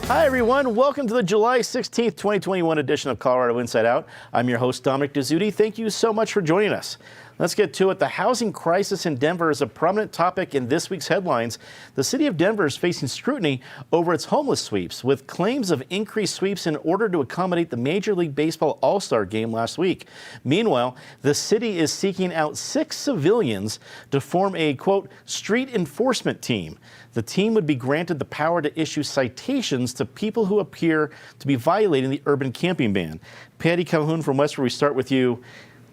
Hi, everyone. Welcome to the July 16th, 2021 edition of Colorado Inside Out. I'm your host, Dominic Dezzutti. Thank you so much for joining us. Let's get to it. The housing crisis in Denver is a prominent topic in this week's headlines. The city of Denver is facing scrutiny over its homeless sweeps, with claims of increased sweeps in order to accommodate the Major League Baseball All-Star game last week. Meanwhile, the city is seeking out 6 civilians to form a, quote, street enforcement team. The team would be granted the power to issue citations to people who appear to be violating the urban camping ban. Patty Calhoun from Westford, we start with you.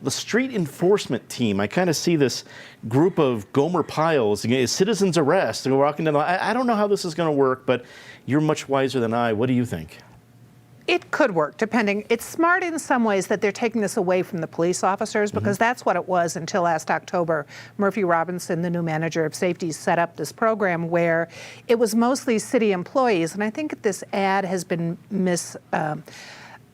The street enforcement team, I kind of see this group of Gomer Piles, citizens arrest, and walking down the line. I don't know how this is going to work, but you're much wiser than I. What do you think? It could work, depending. It's smart in some ways that they're taking this away from the police officers, because that's what it was until last October. Murphy Robinson, the new manager of safety, set up this program where it was mostly city employees. And I think this ad has been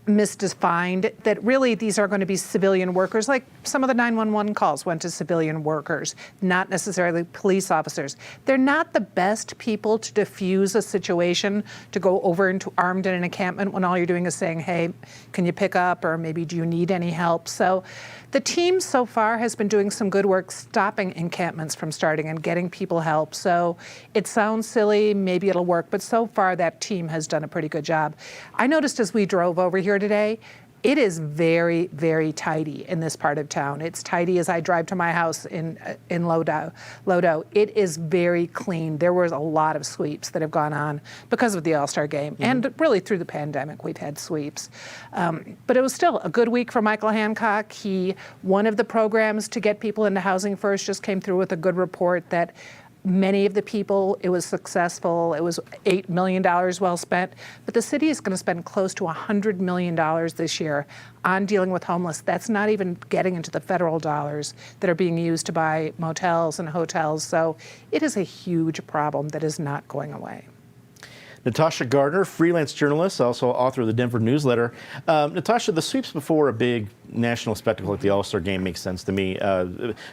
misdefined, that really these are going to be civilian workers, like some of the 911 calls went to civilian workers, not necessarily police officers. They're not the best people to diffuse a situation, to go over into armed in an encampment when all you're doing is saying, hey, can you pick up, or maybe do you need any help? So the team so far has been doing some good work stopping encampments from starting and getting people help. So it sounds silly, maybe it'll work, but so far that team has done a pretty good job. I noticed as we drove over here today, it is very, very tidy in this part of town. It's tidy as I drive to my house in Lodo. It is very clean. There was a lot of sweeps that have gone on because of the All-Star game, and really through the pandemic we've had sweeps. But it was still a good week for Michael Hancock. One of the programs to get people into Housing First just came through with a good report that many of the people, it was successful. It was $8 million well spent. But the city is going to spend close to $100 million this year on dealing with homeless. That's not even getting into the federal dollars that are being used to buy motels and hotels. So it is a huge problem that is not going away. Natasha Gardner, freelance journalist, also author of the Denver Newsletter. Natasha, the sweeps before a big national spectacle like the All-Star game makes sense to me.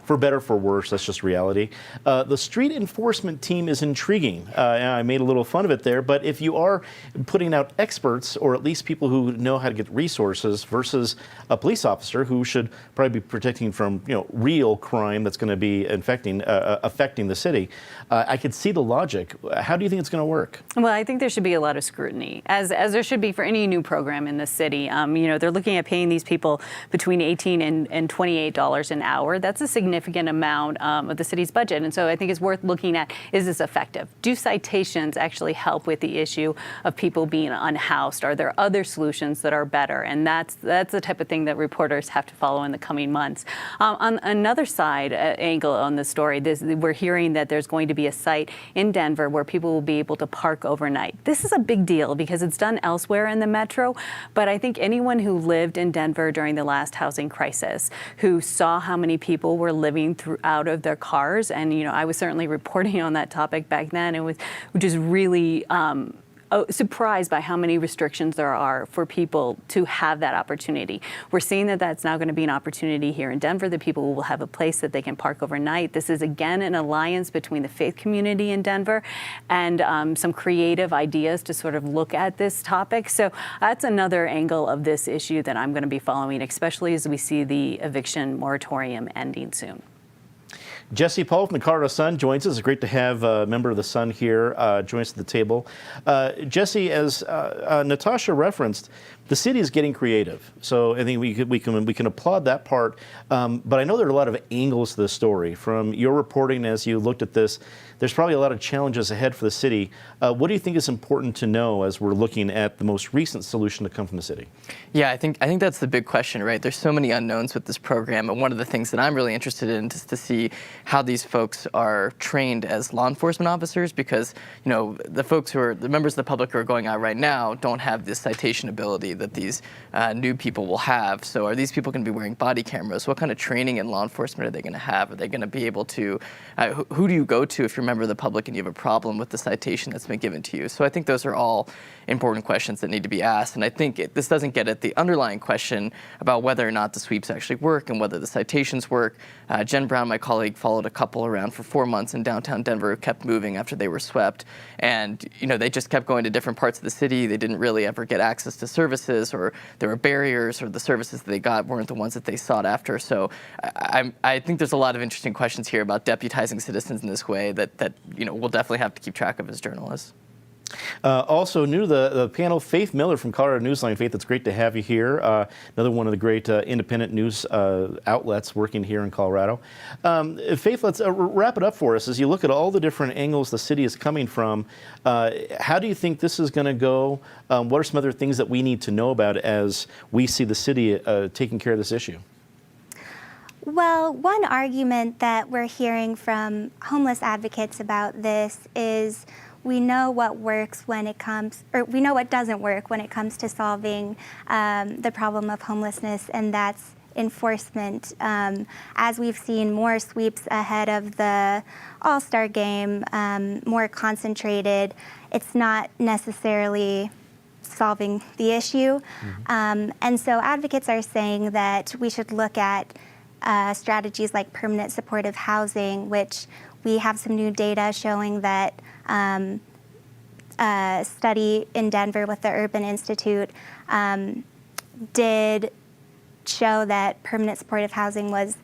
For better, for worse, that's just reality. The street enforcement team is intriguing. I made a little fun of it there, but if you are putting out experts, or at least people who know how to get resources, versus a police officer who should probably be protecting from real crime that's going to be affecting the city, I could see the logic. How do you think it's going to work? Well, I think there should be a lot of scrutiny, as there should be for any new program in the city. They're looking at paying these people between $18 and $28 an hour. That's a significant amount of the city's budget. And so I think it's worth looking at, is this effective? Do citations actually help with the issue of people being unhoused? Are there other solutions that are better? And that's the type of thing that reporters have to follow in the coming months. On another side angle on the story, we're hearing that there's going to be a site in Denver where people will be able to park overnight. This is a big deal because it's done elsewhere in the metro, but I think anyone who lived in Denver during the last housing crisis, who saw how many people were living out of their cars, and I was certainly reporting on that topic back then, which is really surprised by how many restrictions there are for people to have that opportunity. We're seeing that that's now going to be an opportunity here in Denver, that people will have a place that they can park overnight. This is, again, an alliance between the faith community in Denver and some creative ideas to sort of look at this topic. So that's another angle of this issue that I'm going to be following, especially as we see the eviction moratorium ending soon. Jesse Paul from the Colorado Sun joins us. It's great to have a member of the Sun here join us at the table. Jesse, as Natasha referenced, the city is getting creative, so I think we can applaud that part. But I know there are a lot of angles to the story. From your reporting as you looked at this, there's probably a lot of challenges ahead for the city. What do you think is important to know as we're looking at the most recent solution to come from the city? Yeah, I think that's the big question, right? There's so many unknowns with this program, and one of the things that I'm really interested in is to see how these folks are trained as law enforcement officers, because the folks who are the members of the public who are going out right now don't have this citation ability that these new people will have. So are these people going to be wearing body cameras? What kind of training in law enforcement are they going to have? Are they going to be able to, who do you go to if you're a member of the public and you have a problem with the citation that's been given to you? So I think those are all important questions that need to be asked. And I think this doesn't get at the underlying question about whether or not the sweeps actually work and whether the citations work. Jen Brown, my colleague, follows followed a couple around for 4 months in downtown Denver who kept moving after they were swept. And, they just kept going to different parts of the city. They didn't really ever get access to services, or there were barriers, or the services that they got weren't the ones that they sought after. So I think there's a lot of interesting questions here about deputizing citizens in this way that we'll definitely have to keep track of as journalists. Also new to the panel, Faith Miller from Colorado Newsline. Faith, it's great to have you here. Another one of the great independent news outlets working here in Colorado. Faith, let's wrap it up for us. As you look at all the different angles the city is coming from, how do you think this is going to go? What are some other things that we need to know about as we see the city taking care of this issue? Well, one argument that we're hearing from homeless advocates about this is we know what works when it comes, or we know what doesn't work when it comes to solving the problem of homelessness, and that's enforcement. As we've seen more sweeps ahead of the All-Star game, more concentrated, it's not necessarily solving the issue. And so advocates are saying that we should look at strategies like permanent supportive housing, which we have some new data showing that a study in Denver with the Urban Institute did show that permanent supportive housing was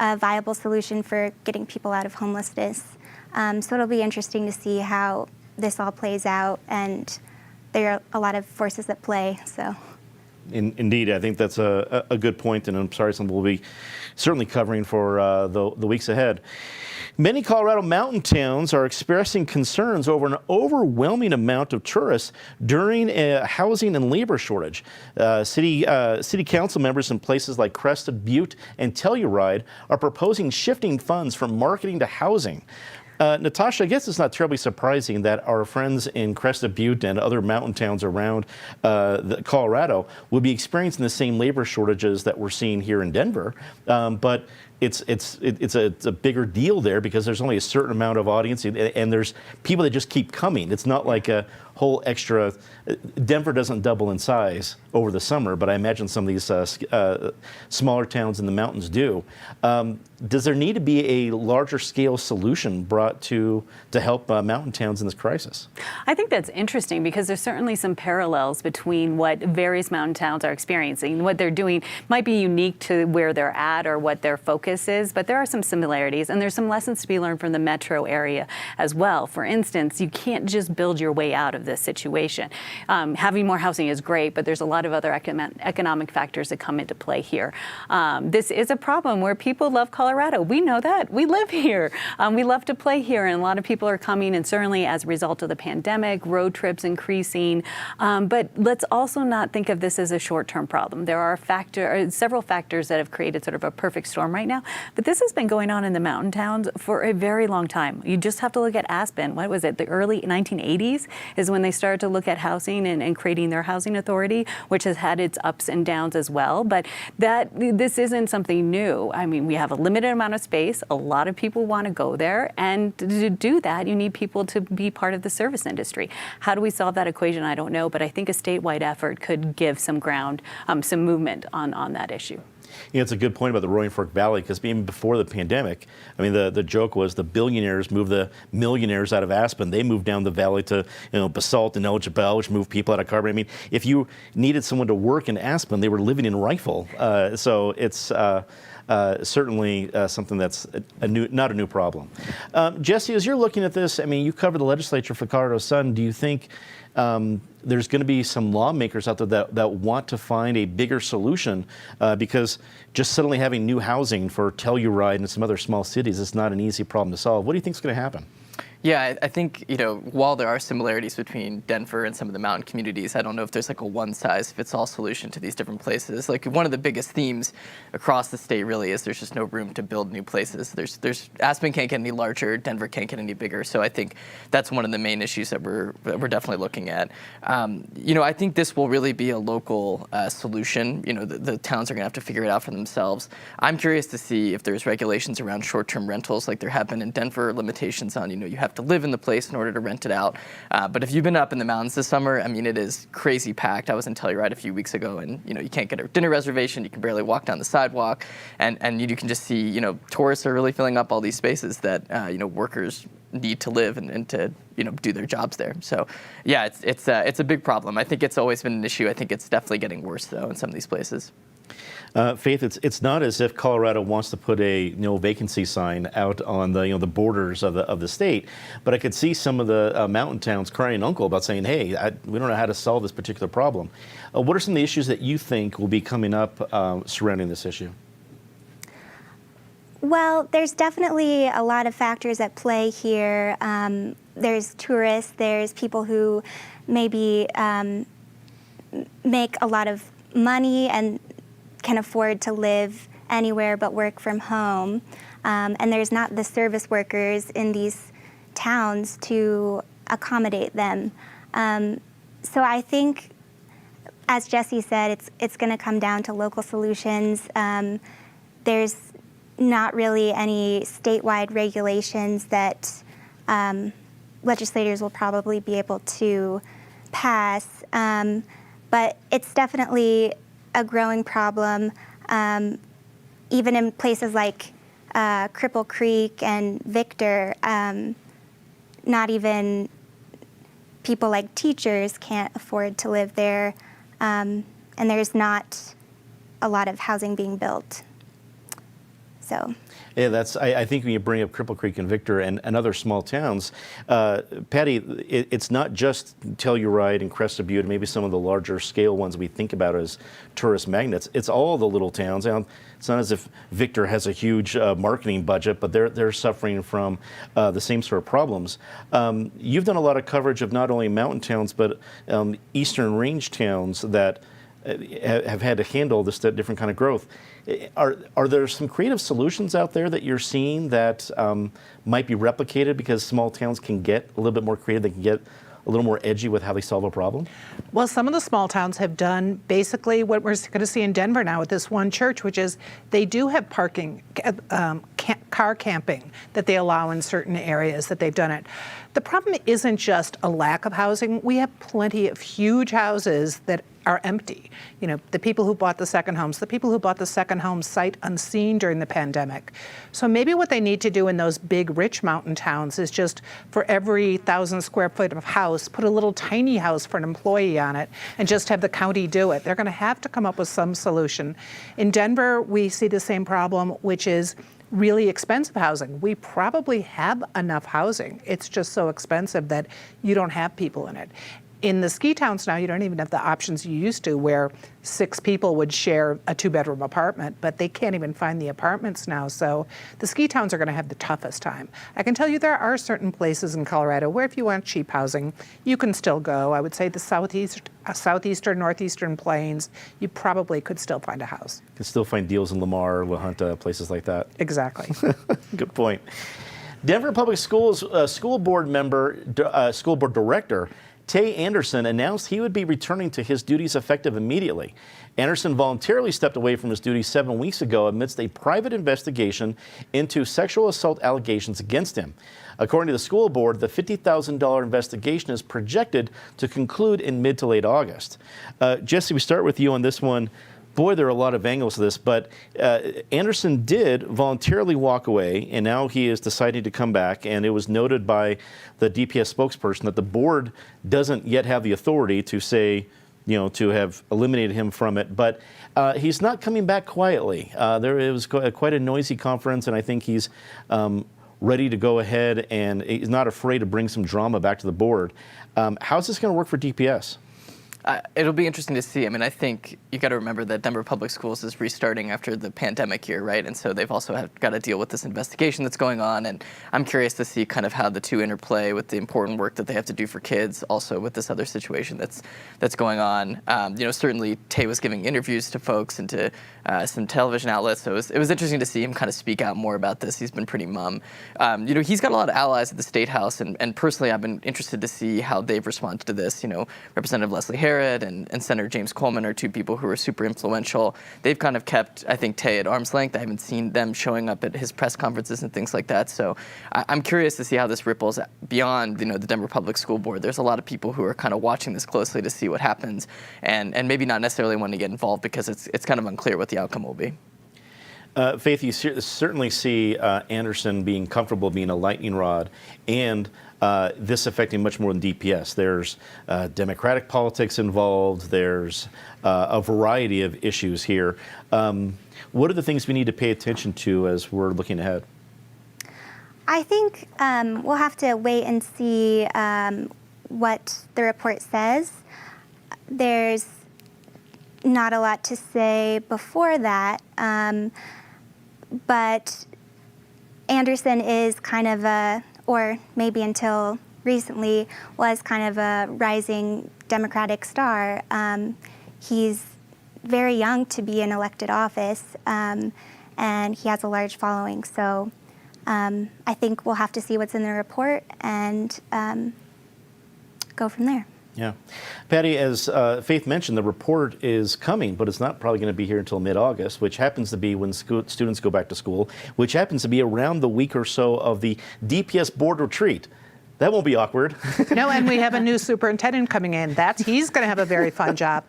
a viable solution for getting people out of homelessness. So it'll be interesting to see how this all plays out, and there are a lot of forces at play. So. Indeed, I think that's a good point, and I'm sorry, something we'll be certainly covering for the weeks ahead. Many Colorado mountain towns are expressing concerns over an overwhelming amount of tourists during a housing and labor shortage. City council members in places like Crested Butte and Telluride are proposing shifting funds from marketing to housing. Natasha, I guess it's not terribly surprising that our friends in Crested Butte and other mountain towns around Colorado would be experiencing the same labor shortages that we're seeing here in Denver, but it's a bigger deal there because there's only a certain amount of audience, and there's people that just keep coming. It's not like a whole extra. Denver doesn't double in size over the summer, but I imagine some of these smaller towns in the mountains do. Does there need to be a larger scale solution brought to help mountain towns in this crisis? I think that's interesting because there's certainly some parallels between what various mountain towns are experiencing. What they're doing might be unique to where they're at or what their focus is, but there are some similarities, and there's some lessons to be learned from the metro area as well. For instance, you can't just build your way out of this situation. Having more housing is great, but there's a lot of other economic factors that come into play here. This is a problem where people love Colorado. We know that. We live here. We love to play here, and a lot of people are coming, and certainly as a result of the pandemic, road trips increasing. But let's also not think of this as a short-term problem. There are several factors that have created sort of a perfect storm right now, but this has been going on in the mountain towns for a very long time. You just have to look at Aspen. What was it? The early 1980s is when they started to look at housing and creating their housing authority, which has had its ups and downs as well. But this isn't something new. I mean, we have a limited amount of space. A lot of people want to go there. And to do that, you need people to be part of the service industry. How do we solve that equation? I don't know. But I think a statewide effort could give some ground, some movement on that issue. You know, it's a good point about the Roaring Fork Valley, because even before the pandemic, I mean, the joke was the billionaires moved the millionaires out of Aspen. They moved down the valley to, Basalt and El Jebel, which moved people out of Carbon. I mean, if you needed someone to work in Aspen, they were living in Rifle. So it's certainly something that's not a new problem. Jesse, as you're looking at this, I mean, you cover the legislature for Colorado Sun. Do you think there's going to be some lawmakers out there that want to find a bigger solution, because just suddenly having new housing for Telluride and some other small cities is not an easy problem to solve? What do you think is going to happen? Yeah, I think, while there are similarities between Denver and some of the mountain communities, I don't know if there's like a one-size-fits-all solution to these different places. Like, one of the biggest themes across the state really is there's just no room to build new places. There's Aspen can't get any larger, Denver can't get any bigger. So I think that's one of the main issues that we're definitely looking at. I think this will really be a local solution. The towns are going to have to figure it out for themselves. I'm curious to see if there's regulations around short-term rentals like there have been in Denver, limitations on, you have have to live in the place in order to rent it out. But if you've been up in the mountains this summer, I mean, it is crazy packed. I was in Telluride a few weeks ago, and you can't get a dinner reservation. You can barely walk down the sidewalk, and you can just see tourists are really filling up all these spaces that workers need to live and to do their jobs there. So yeah, it's a big problem. I think it's always been an issue. I think it's definitely getting worse though in some of these places. Faith, it's not as if Colorado wants to put a no vacancy sign out on the the borders of the state, but I could see some of the mountain towns crying uncle about saying, hey, we don't know how to solve this particular problem. What are some of the issues that you think will be coming up surrounding this issue? Well, there's definitely a lot of factors at play here. There's tourists, there's people who maybe make a lot of money and can afford to live anywhere but work from home. And there's not the service workers in these towns to accommodate them. So I think, as Jesse said, it's going to come down to local solutions. There's not really any statewide regulations that legislators will probably be able to pass, but it's definitely a growing problem, even in places like Cripple Creek and Victor. Not even people like teachers can't afford to live there, and there's not a lot of housing being built. So. Yeah, I think when you bring up Cripple Creek and Victor and other small towns, Patty, it's not just Telluride and Crested Butte, maybe some of the larger scale ones we think about as tourist magnets. It's all the little towns. It's not as if Victor has a huge marketing budget, but they're suffering from the same sort of problems. You've done a lot of coverage of not only mountain towns, but eastern range towns that have had to handle this different kind of growth. Are there some creative solutions out there that you're seeing that might be replicated because small towns can get a little bit more creative, they can get a little more edgy with how they solve a problem? Well, some of the small towns have done basically what we're going to see in Denver now with this one church, which is they do have parking, car camping that they allow in certain areas that they've done it. The problem isn't just a lack of housing. We have plenty of huge houses that are empty. The people who bought the second homes, the people who bought the second home sight unseen during the pandemic. So maybe what they need to do in those big, rich mountain towns is just for every 1,000 square foot of house, put a little tiny house for an employee on it and just have the county do it. They're going to have to come up with some solution. In Denver, we see the same problem, which is really expensive housing. We probably have enough housing. It's just so expensive that you don't have people in it. In the ski towns now, you don't even have the options you used to, where 6 people would share a 2-bedroom apartment, but they can't even find the apartments now. So the ski towns are going to have the toughest time. I can tell you there are certain places in Colorado where if you want cheap housing, you can still go. I would say the southeastern, northeastern plains, you probably could still find a house. You can still find deals in Lamar, La Junta, places like that. Exactly. Good point. Denver Public Schools school board director Tay Anderson announced he would be returning to his duties effective immediately. Anderson voluntarily stepped away from his duties 7 weeks ago amidst a private investigation into sexual assault allegations against him. According to the school board, the $50,000 investigation is projected to conclude in mid to late August. Jesse, we start with you on this one. Boy, there are a lot of angles to this, but Anderson did voluntarily walk away, and now he is deciding to come back, and it was noted by the DPS spokesperson that the board doesn't yet have the authority to say, to have eliminated him from it, but he's not coming back quietly. It was quite a noisy conference, and I think he's ready to go ahead, and he's not afraid to bring some drama back to the board. How's this going to work for DPS? It'll be interesting to see. I mean, I think you got to remember that Denver Public Schools is restarting after the pandemic year, right? And so they've also got to deal with this investigation that's going on. And I'm curious to see kind of how the two interplay with the important work that they have to do for kids, also with this other situation that's going on. Certainly Tay was giving interviews to folks and to some television outlets. So it was interesting to see him kind of speak out more about this. He's been pretty mum. He's got a lot of allies at the State House, and personally, I've been interested to see how they've responded to this. Representative Leslie Harris Barrett and Senator James Coleman are two people who are super influential. They've kind of kept, I think, Tay at arm's length. I haven't seen them showing up at his press conferences and things like that. So I'm curious to see how this ripples beyond, the Denver Public School Board. There's a lot of people who are kind of watching this closely to see what happens, and maybe not necessarily want to get involved because it's kind of unclear what the outcome will be. Faith, you certainly see Anderson being comfortable being a lightning rod, and this affecting much more than DPS. There's Democratic politics involved. There's a variety of issues here. What are the things we need to pay attention to as we're looking ahead? I think we'll have to wait and see what the report says. There's not a lot to say before that, but Anderson is kind of or maybe until recently, was kind of a rising Democratic star. He's very young to be in elected office, and he has a large following. So I think we'll have to see what's in the report and go from there. Yeah. Patty, as Faith mentioned, the report is coming, but it's not probably going to be here until mid-August, which happens to be when students go back to school, which happens to be around the week or so of the DPS board retreat. That won't be awkward. No, and we have a new superintendent coming in. He's going to have a very fun job.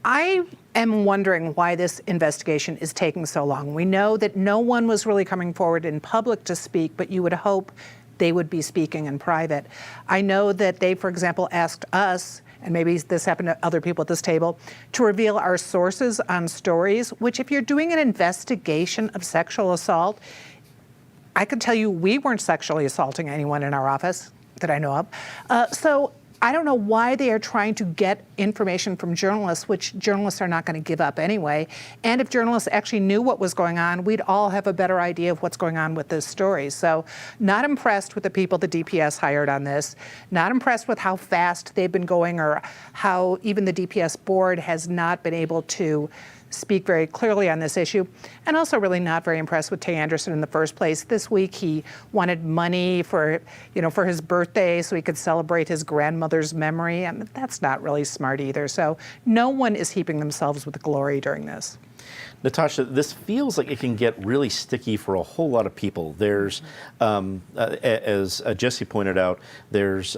I am wondering why this investigation is taking so long. We know that no one was really coming forward in public to speak, but you would hope they would be speaking in private. I know that they, for example, asked us, and maybe this happened to other people at this table, to reveal our sources on stories, which if you're doing an investigation of sexual assault, I can tell you we weren't sexually assaulting anyone in our office that I know of. So I don't know why they are trying to get information from journalists, which journalists are not going to give up anyway. And if journalists actually knew what was going on, we'd all have a better idea of what's going on with this story. So not impressed with the people the DPS hired on this, not impressed with how fast they've been going or how even the DPS board has not been able to speak very clearly on this issue, and also really not very impressed with Tay Anderson in the first place. This week he wanted money for his birthday so he could celebrate his grandmother's memory. I mean, that's not really smart either. So no one is heaping themselves with glory during this. Natasha, this feels like it can get really sticky for a whole lot of people. There's, as Jesse pointed out, there's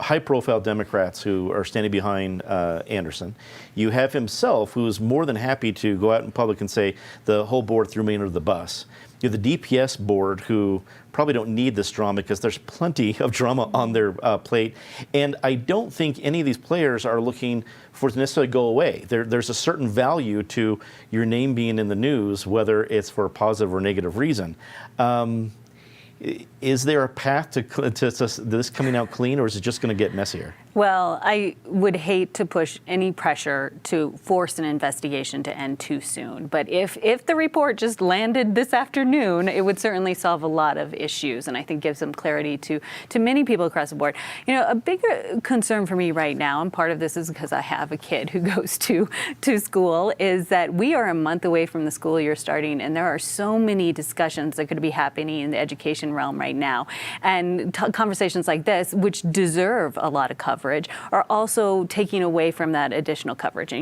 high-profile Democrats who are standing behind Anderson. You have himself, who is more than happy to go out in public and say, the whole board threw me under the bus. You have the DPS board, who probably don't need this drama because there's plenty of drama on their plate. And I don't think any of these players are looking for it to necessarily go away. There's a certain value to your name being in the news, whether it's for a positive or negative reason. Is there a path to this coming out clean, or is it just going to get messier? Well, I would hate to push any pressure to force an investigation to end too soon. But if the report just landed this afternoon, it would certainly solve a lot of issues, and I think give some clarity to many people across the board. A bigger concern for me right now, and part of this is because I have a kid who goes to school, is that we are a month away from the school year starting, and there are so many discussions that could be happening in the education realm right now. And conversations like this, which deserve a lot of coverage, are also taking away from that additional coverage.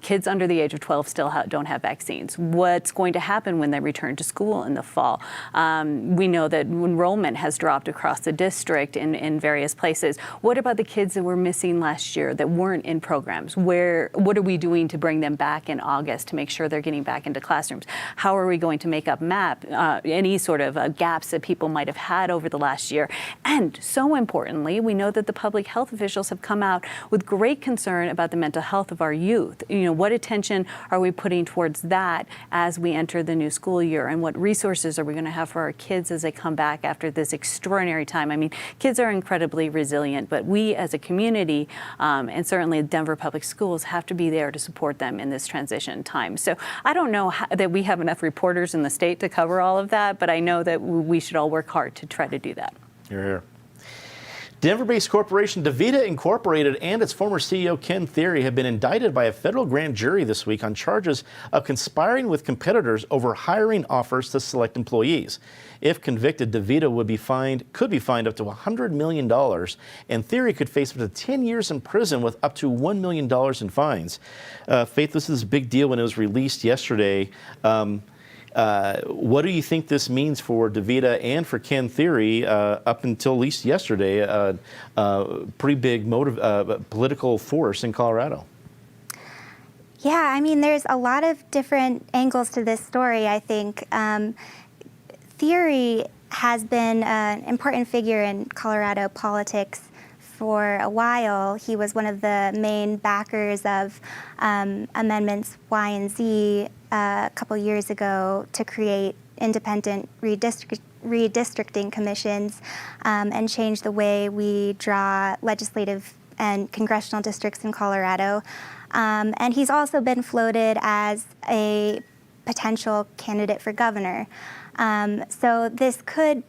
Kids under the age of 12 still don't have vaccines. What's going to happen when they return to school in the fall? We know that enrollment has dropped across the district in various places. What about the kids that were missing last year that weren't in programs? What are we doing to bring them back in August to make sure they're getting back into classrooms? How are we going to make up any sort of gaps that people might have had over the last year? And so importantly, we know that the public health officials have come out with great concern about the mental health of our youth. What attention are we putting towards that as we enter the new school year? And what resources are we going to have for our kids as they come back after this extraordinary time? I mean, kids are incredibly resilient, but we as a community, and certainly Denver Public Schools, have to be there to support them in this transition time. So I don't know that we have enough reporters in the state to cover all of that, but I know that we should all work hard to try to do that. You're here. Denver-based corporation DaVita Incorporated and its former CEO Ken Thiry have been indicted by a federal grand jury this week on charges of conspiring with competitors over hiring offers to select employees. If convicted, DaVita could be fined up to $100 million, and Thiry could face up to 10 years in prison with up to $1 million in fines. Faith, this is a big deal when it was released yesterday. What do you think this means for DaVita and for Ken Thiry up until at least yesterday, pretty big political force in Colorado? Yeah, I mean, there's a lot of different angles to this story, I think. Thiry has been an important figure in Colorado politics for a while. He was one of the main backers of amendments Y and Z a couple years ago to create independent redistricting commissions and change the way we draw legislative and congressional districts in Colorado. And he's also been floated as a potential candidate for governor. So this could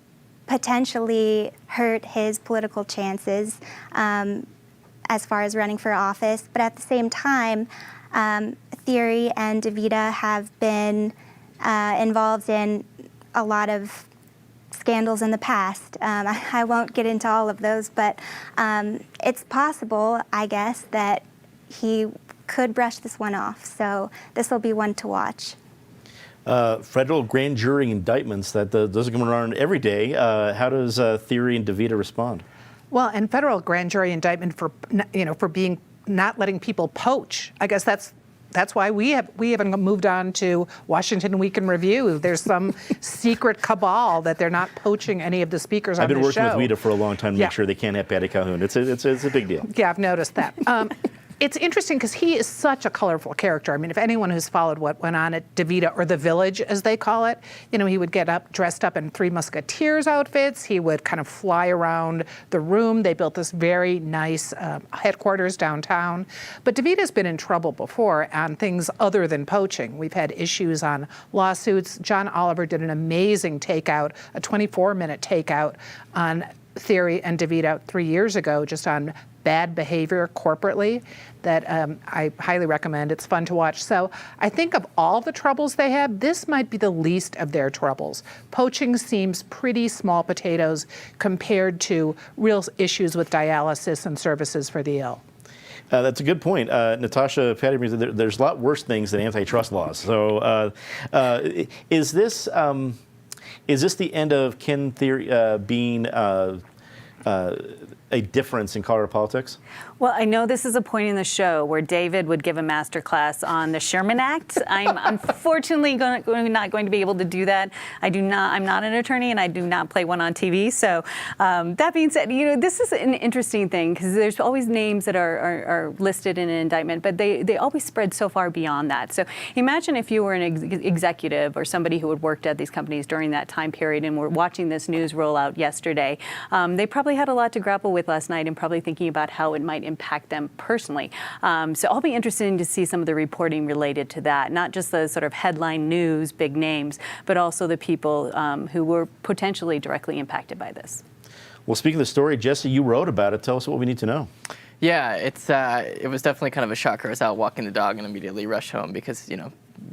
potentially hurt his political chances as far as running for office. But at the same time, Thiry and DaVita have been involved in a lot of scandals in the past. I won't get into all of those, but it's possible, I guess, that he could brush this one off. So this will be one to watch. Federal grand jury indictments, those are going around every day. How does Thiry and DaVita respond? Well, and federal grand jury indictment for being not letting people poach. I guess that's why we haven't moved on to Washington Week in Review. There's some secret cabal that they're not poaching any of the speakers on the show. I've been working with WIDA for a long time to make sure they can't have Patty Calhoun. It's a big deal. Yeah, I've noticed that. It's interesting because he is such a colorful character. I mean, if anyone who's followed what went on at DaVita, or the Village, as they call it, he would get dressed up in Three Musketeers outfits. He would kind of fly around the room. They built this very nice headquarters downtown. But DaVita's been in trouble before on things other than poaching. We've had issues on lawsuits. John Oliver did an amazing takeout, a 24-minute takeout on Thiry and DaVita 3 years ago, just on bad behavior corporately, that I highly recommend. It's fun to watch. So I think of all the troubles they have, this might be the least of their troubles. Poaching seems pretty small potatoes compared to real issues with dialysis and services for the ill. That's a good point. Natasha, Patty, there's a lot worse things than antitrust laws. So is this the end of Ken Thiry being a difference in Colorado politics? Well, I know this is a point in the show where David would give a master class on the Sherman Act. I'm unfortunately not going to be able to do that. I'm not an attorney, and I do not play one on TV. So that being said, this is an interesting thing because there's always names that are listed in an indictment, but they always spread so far beyond that. So imagine if you were an executive or somebody who had worked at these companies during that time period and were watching this news roll out yesterday. They probably had a lot to grapple with last night and probably thinking about how it might impact them personally. So I'll be interested to see some of the reporting related to that, not just the sort of headline news, big names, but also the people who were potentially directly impacted by this. Well, speaking of the story, Jesse, you wrote about it. Tell us what we need to know. Yeah, it was definitely kind of a shocker. I was out walking the dog and immediately rushed home because,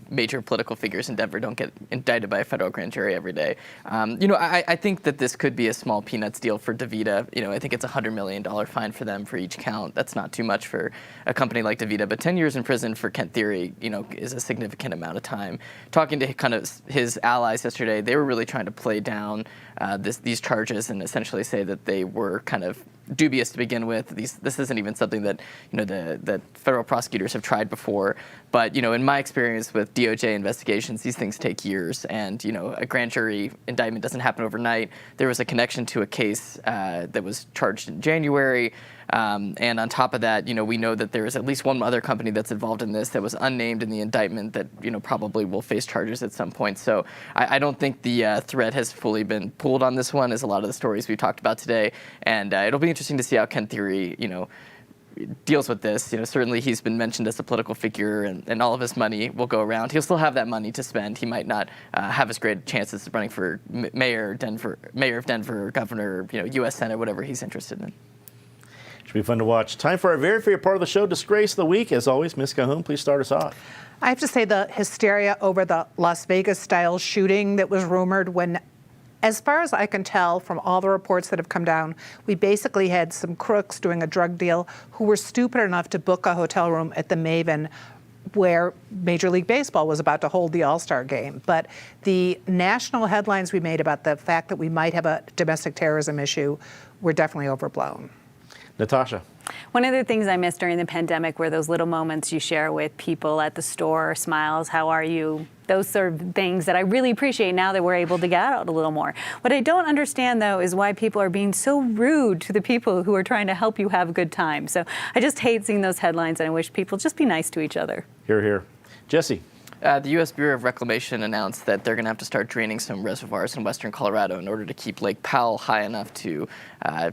major political figures in Denver don't get indicted by a federal grand jury every day. I think that this could be a small peanuts deal for DaVita. I think it's a $100 million fine for them for each count. That's not too much for a company like DaVita, but 10 years in prison for Ken Thiry, is a significant amount of time. Talking to kind of his allies yesterday, they were really trying to play down these charges and essentially say that they were kind of dubious to begin with. This isn't even something that the federal prosecutors have tried before. But in my experience with DOJ investigations, these things take years, and a grand jury indictment doesn't happen overnight. There was a connection to a case that was charged in January. And on top of that, we know that there is at least one other company that's involved in this that was unnamed in the indictment that, probably will face charges at some point. So I don't think the thread has fully been pulled on this one, as a lot of the stories we talked about today. And it'll be interesting to see how Ken Thiry, deals with this. Certainly he's been mentioned as a political figure, and all of his money will go around. He'll still have that money to spend. He might not have as great chances of running for mayor of Denver, governor, U.S. Senate, whatever he's interested in. Should be fun to watch. Time for our very favorite part of the show, Disgrace of the Week. As always, Ms. Cahoon, please start us off. I have to say the hysteria over the Las Vegas-style shooting that was rumored when, as far as I can tell from all the reports that have come down, we basically had some crooks doing a drug deal who were stupid enough to book a hotel room at the Maven where Major League Baseball was about to hold the All-Star game. But the national headlines we made about the fact that we might have a domestic terrorism issue were definitely overblown. Natasha. One of the things I missed during the pandemic were those little moments you share with people at the store, smiles, how are you? Those sort of things that I really appreciate now that we're able to get out a little more. What I don't understand, though, is why people are being so rude to the people who are trying to help you have a good time. So I just hate seeing those headlines, and I wish people just be nice to each other. Hear, hear. Jesse. The U.S. Bureau of Reclamation announced that they're going to have to start draining some reservoirs in western Colorado in order to keep Lake Powell high enough to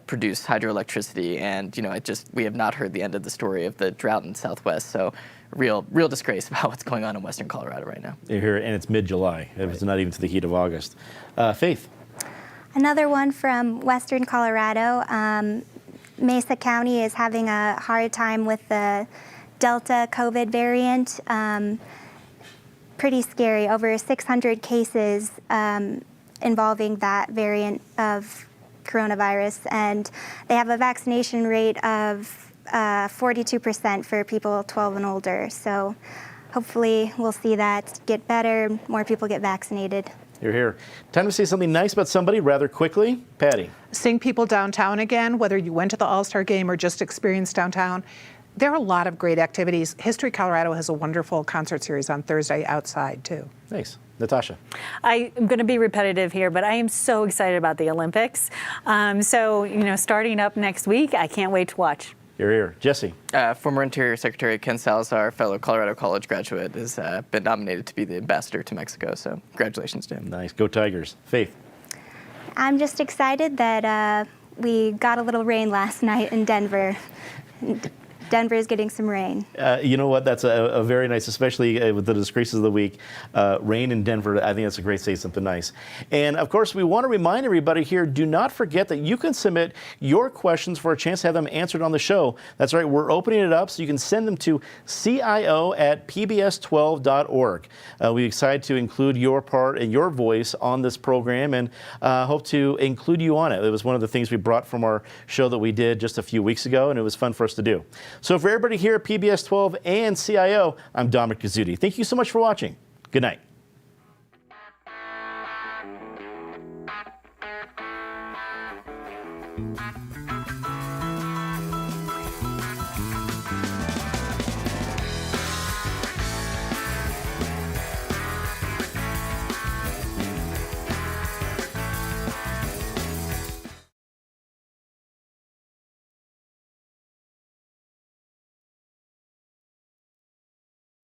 produce hydroelectricity. And, we have not heard the end of the story of the drought in Southwest. So real disgrace about what's going on in western Colorado right now. You're here, and it's mid-July. It's not even to the heat of August. Faith. Another one from western Colorado. Mesa County is having a hard time with the Delta COVID variant. Pretty scary. Over 600 cases involving that variant of coronavirus, and they have a vaccination rate of 42% for people 12 and older. So hopefully we'll see that get better, more people get vaccinated. You're here. Time to say something nice about somebody rather quickly. Patty. Seeing people downtown again, whether you went to the All-Star game or just experienced downtown, there are a lot of great activities. History Colorado has a wonderful concert series on Thursday outside, too. Thanks. Natasha. I am going to be repetitive here, but I am so excited about the Olympics. Starting up next week, I can't wait to watch. You're here. Jesse. Former Interior Secretary Ken Salazar, fellow Colorado College graduate, has been nominated to be the ambassador to Mexico. So congratulations to him. Nice. Go Tigers. Faith. I'm just excited that we got a little rain last night in Denver. Denver is getting some rain. You know what? That's a very nice, especially with the disgraces of the week. Rain in Denver, I think that's a great say something nice. And of course, we want to remind everybody here, do not forget that you can submit your questions for a chance to have them answered on the show. That's right, we're opening it up so you can send them to cio@pbs12.org. We're excited to include your part and your voice on this program and hope to include you on it. It was one of the things we brought from our show that we did just a few weeks ago, and it was fun for us to do. So for everybody here at PBS 12 and CIO, I'm Dominic Guzzuti. Thank you so much for watching. Good night.